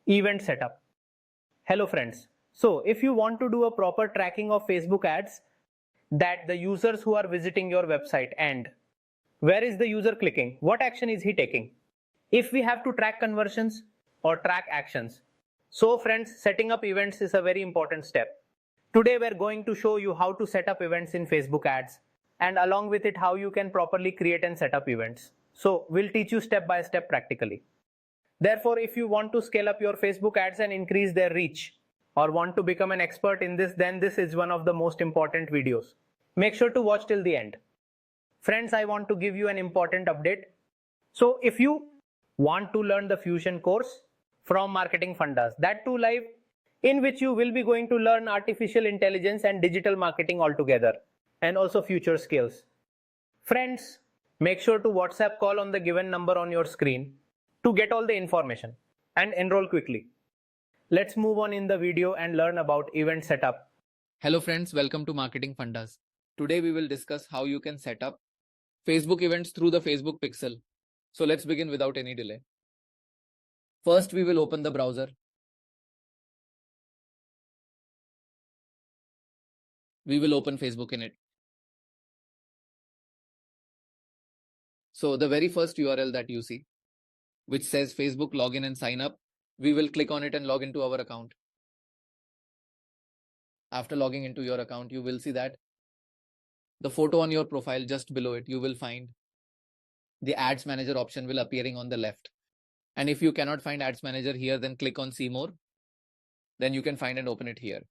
Event setup. Hello friends. So if you want to do a proper tracking of Facebook ads, that the users who are visiting your website, and where is the user clicking, what action is he taking, if we have to track conversions or track actions. So friends, setting up events is a very important step. Today we're going to show you how to set up events in Facebook ads, and along with it how you can properly create and set up events. So we'll teach you step by step practically. Therefore, if you want to scale up your Facebook ads and increase their reach, or want to become an expert in this, then this is one of the most important videos. Make sure to watch till the end. Friends, I want to give you an important update. So if you want to learn the Fusion course from Marketing Fundas, that too live, in which you will be going to learn artificial intelligence and digital marketing altogether, and also future skills. Friends, make sure to WhatsApp call on the given number on your screen to get all the information and enroll quickly. Let's move on in the video and learn about event setup. Hello friends, welcome to Marketing Fundas. Today we will discuss how you can set up Facebook events through the Facebook Pixel. So let's begin without any delay. First, we will open the browser. We will open Facebook in it. So the very first URL that you see, which says Facebook login and sign up, we will click on it and log into our account. After logging into your account, you will see that the photo on your profile, just below it, you will find the Ads Manager option will appearing on the left. And if you cannot find Ads Manager here, then click on See More. Then you can find and open it here.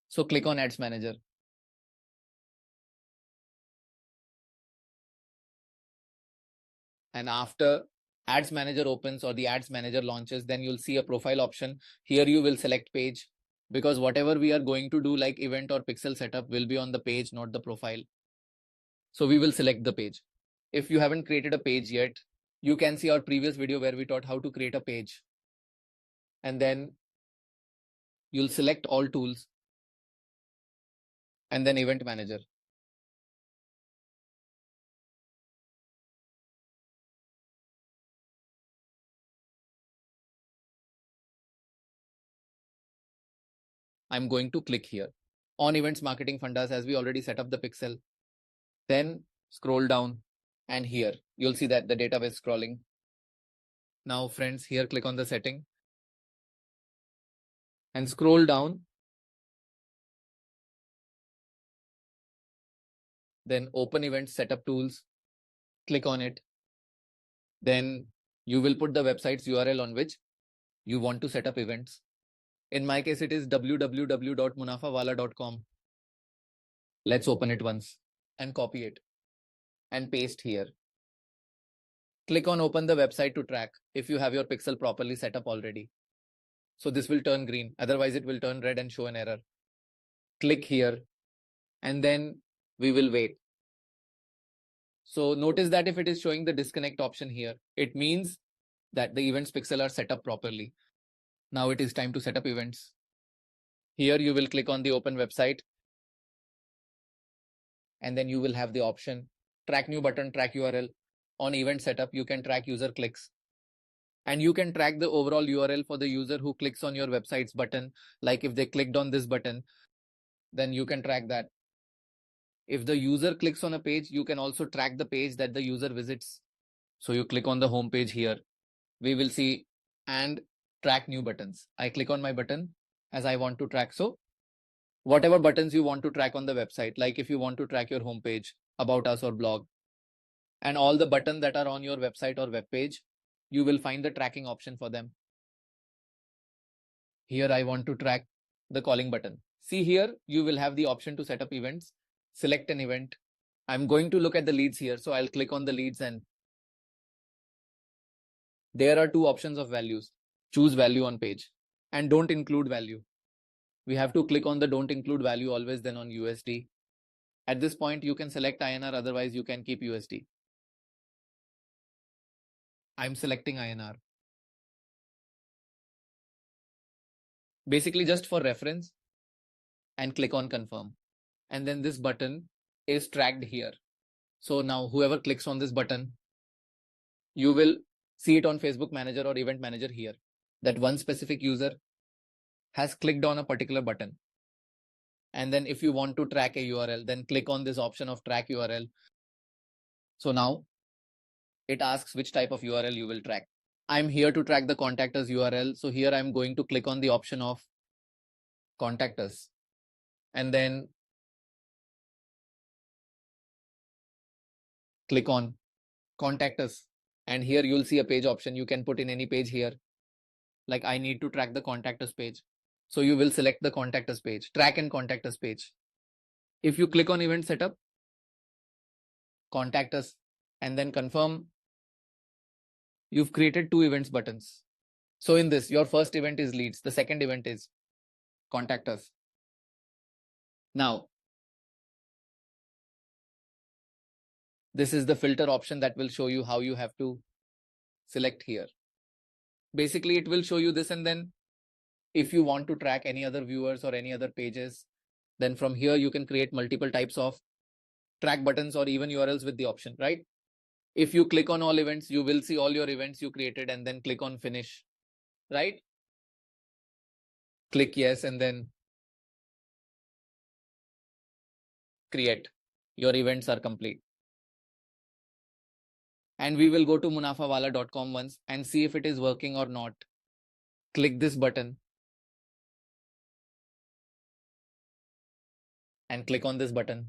So click on Ads Manager. And after Ads Manager opens or the Ads Manager launches, then you'll see a profile option. Here you will select page, because whatever we are going to do like event or pixel setup will be on the page, not the profile. So we will select the page. If you haven't created a page yet, you can see our previous video where we taught how to create a page. And then you'll select all tools and then Event Manager. I'm going to click here on Events Marketing Fundas, as we already set up the pixel. Then scroll down and here you'll see that the database scrolling. Now friends, here click on the setting and scroll down. Then open event setup tools, click on it. Then you will put the website's URL on which you want to set up events. In my case, it is www.munafawala.com. Let's open it once and copy it and paste here. Click on open the website to track if you have your pixel properly set up already. So this will turn green, otherwise it will turn red and show an error. Click here and then we will wait. So notice that if it is showing the disconnect option here, it means that the events pixel are set up properly. Now it is time to set up events. Here you will click on the open website and then you will have the option track new button, track URL. On event setup, you can track user clicks and you can track the overall URL for the user who clicks on your website's button. Like if they clicked on this button, then you can track that. If the user clicks on a page, you can also track the page that the user visits. So you click on the home page here. We will see and track new buttons. I click on my button as I want to track. So whatever buttons you want to track on the website, like if you want to track your home page, about us or blog, and all the buttons that are on your website or web page, you will find the tracking option for them. Here I want to track the calling button. See here, you will have the option to set up events. Select an event. I'm going to look at the leads here. So I'll click on the leads and there are two options of values. Choose value on page and don't include value. We have to click on the don't include value always, then on USD. At this point, you can select INR, otherwise you can keep USD. I'm selecting INR. Basically just for reference, and click on confirm. And then this button is tracked here. So now whoever clicks on this button, you will see it on Facebook Manager or Event Manager here, that one specific user has clicked on a particular button. And then if you want to track a URL, then click on this option of track URL. So now it asks which type of URL you will track. I'm here to track the contact us URL. So here I'm going to click on the option of contact us and then click on contact us. And here you'll see a page option. You can put in any page here. Like I need to track the contact us page. So you will select the contact us page, track and contact us page. If you click on event setup, contact us, and then confirm, you've created two events buttons. So in this, your first event is leads. The second event is contact us. Now, this is the filter option that will show you how you have to select here. Basically, it will show you this, and then if you want to track any other viewers or any other pages, then from here you can create multiple types of track buttons or even URLs with the option, right? If you click on all events, you will see all your events you created and then click on finish, right? Click yes and then create. Your events are complete. And we will go to munafawala.com once and see if it is working or not. Click this button and click on this button.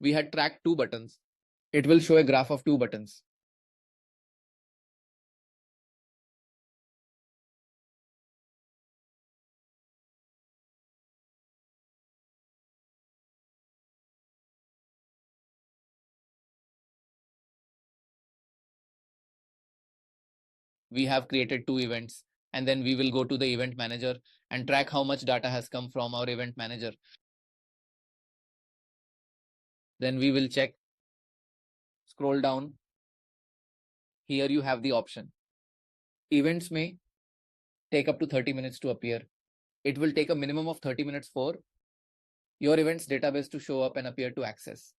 We had tracked two buttons. It will show a graph of two buttons. We have created two events, and then we will go to the event manager and track how much data has come from our event manager. Then we will check, scroll down. Here you have the option. Events may take up to 30 minutes to appear. It will take a minimum of 30 minutes for your events database to show up and appear to access.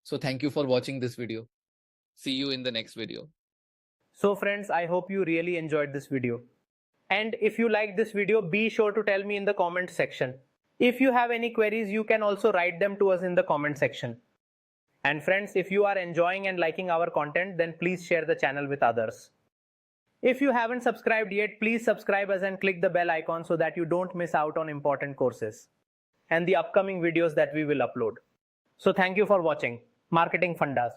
So thank you for watching this video. See you in the next video. So friends, I hope you really enjoyed this video. And if you like this video, be sure to tell me in the comment section. If you have any queries, you can also write them to us in the comment section. And friends, if you are enjoying and liking our content, then please share the channel with others. If you haven't subscribed yet, please subscribe us and click the bell icon so that you don't miss out on important courses and the upcoming videos that we will upload. So thank you for watching Marketing Fundas.